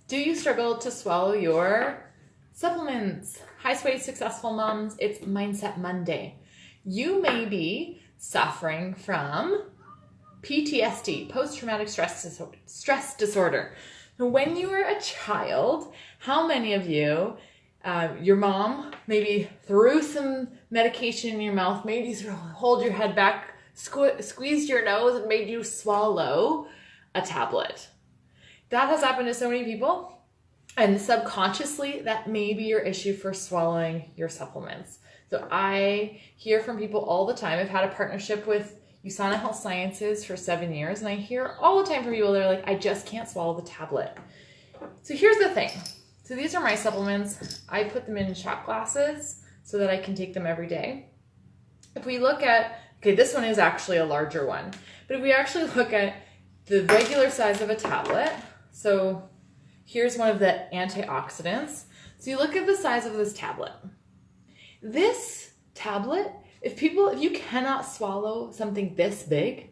Do you struggle to swallow your supplements? Hi, Sway Successful Moms. It's Mindset Monday. You may be suffering from PTSD, post-traumatic stress disorder. So when you were a child, how many of you, your mom maybe threw some medication in your mouth, made you hold your head back, squeezed your nose, and made you swallow a tablet? That has happened to so many people, and subconsciously that may be your issue for swallowing your supplements. So I hear from people all the time. I've had a partnership with USANA Health Sciences for 7 years, and I hear all the time from people, they're like, I just can't swallow the tablet. So here's the thing. So these are my supplements. I put them in shot glasses so that I can take them every day. If we look at, okay, this one is actually a larger one, but if we actually look at the regular size of a tablet, so here's one of the antioxidants. So you look at the size of this tablet. This tablet, if you cannot swallow something this big,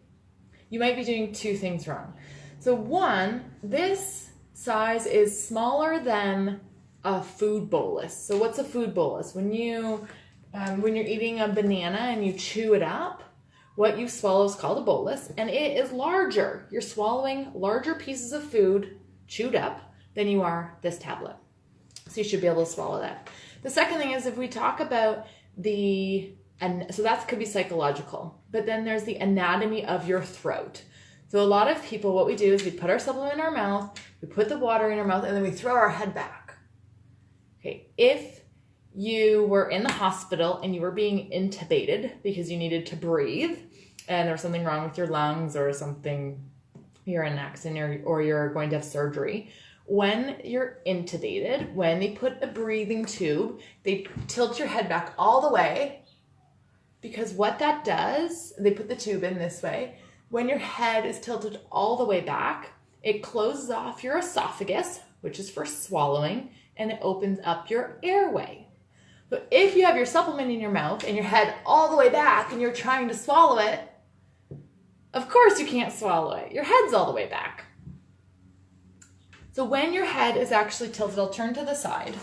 you might be doing two things wrong. So one, this size is smaller than a food bolus. So what's a food bolus? When you're eating a banana and you chew it up, what you swallow is called a bolus, and it is larger. You're swallowing larger pieces of food chewed up than you are this tablet. So you should be able to swallow that. The second thing is if we talk about so that could be psychological, but then there's the anatomy of your throat. So a lot of people, what we do is we put our supplement in our mouth, we put the water in our mouth, and then we throw our head back. Okay, if you were in the hospital and you were being intubated because you needed to breathe and there was something wrong with your lungs or something, you're in an accident or you're going to have surgery, when you're intubated, when they put a breathing tube, they tilt your head back all the way, because what that does, they put the tube in this way, when your head is tilted all the way back, it closes off your esophagus, which is for swallowing, and it opens up your airway. But if you have your supplement in your mouth and your head all the way back and you're trying to swallow it, of course you can't swallow it. Your head's all the way back. So when your head is actually tilted, I'll turn to the side.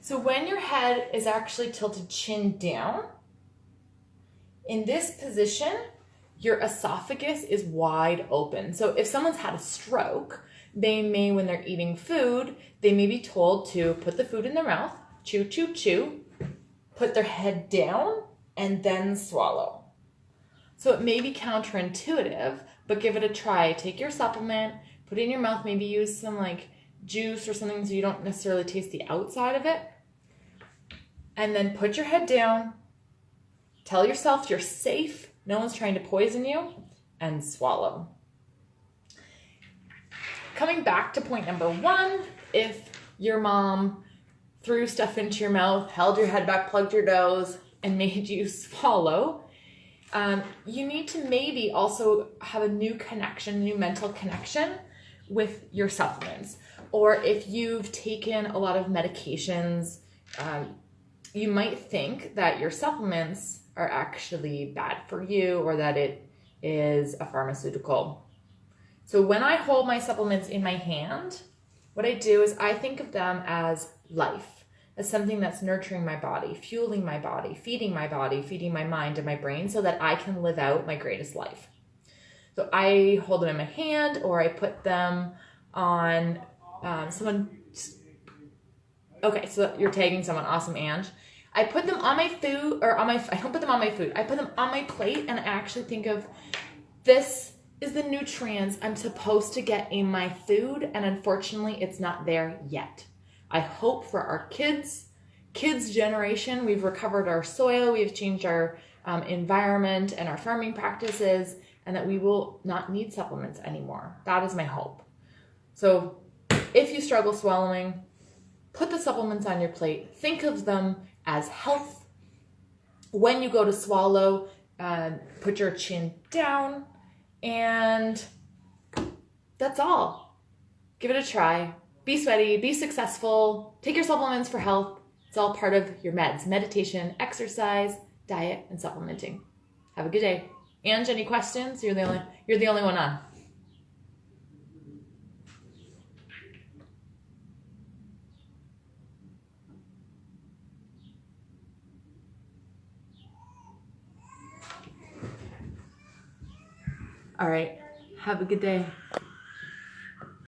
So when your head is actually tilted chin down, in this position, your esophagus is wide open. So if someone's had a stroke, they may, when they're eating food, they may be told to put the food in their mouth, chew, chew, chew, put their head down, and then swallow. So it may be counterintuitive, but give it a try. Take your supplement, put it in your mouth, maybe use some like juice or something so you don't necessarily taste the outside of it. And then put your head down, tell yourself you're safe, no one's trying to poison you, and swallow. Coming back to point number one, if your mom threw stuff into your mouth, held your head back, plugged your nose, and made you swallow, you need to maybe also have a new mental connection with your supplements. Or if you've taken a lot of medications, you might think that your supplements are actually bad for you or that it is a pharmaceutical. So when I hold my supplements in my hand, what I do is I think of them as life, as something that's nurturing my body, fueling my body, feeding my mind and my brain so that I can live out my greatest life. So I hold them in my hand or I put them on okay, so you're tagging someone, awesome, Ange. I put them on my food, I don't put them on my food. I put them on my plate and I actually think of this is the nutrients I'm supposed to get in my food, and unfortunately it's not there yet. I hope for our kids generation, we've recovered our soil, we've changed our environment and our farming practices, and that we will not need supplements anymore. That is my hope. So if you struggle swallowing, put the supplements on your plate. Think of them as health. When you go to swallow, put your chin down, and that's all. Give it a try. Be sweaty, be successful, take your supplements for health. It's all part of your meds: meditation, exercise, diet, and supplementing. Have a good day. Ange, any questions? You're the only one on. All right. Have a good day.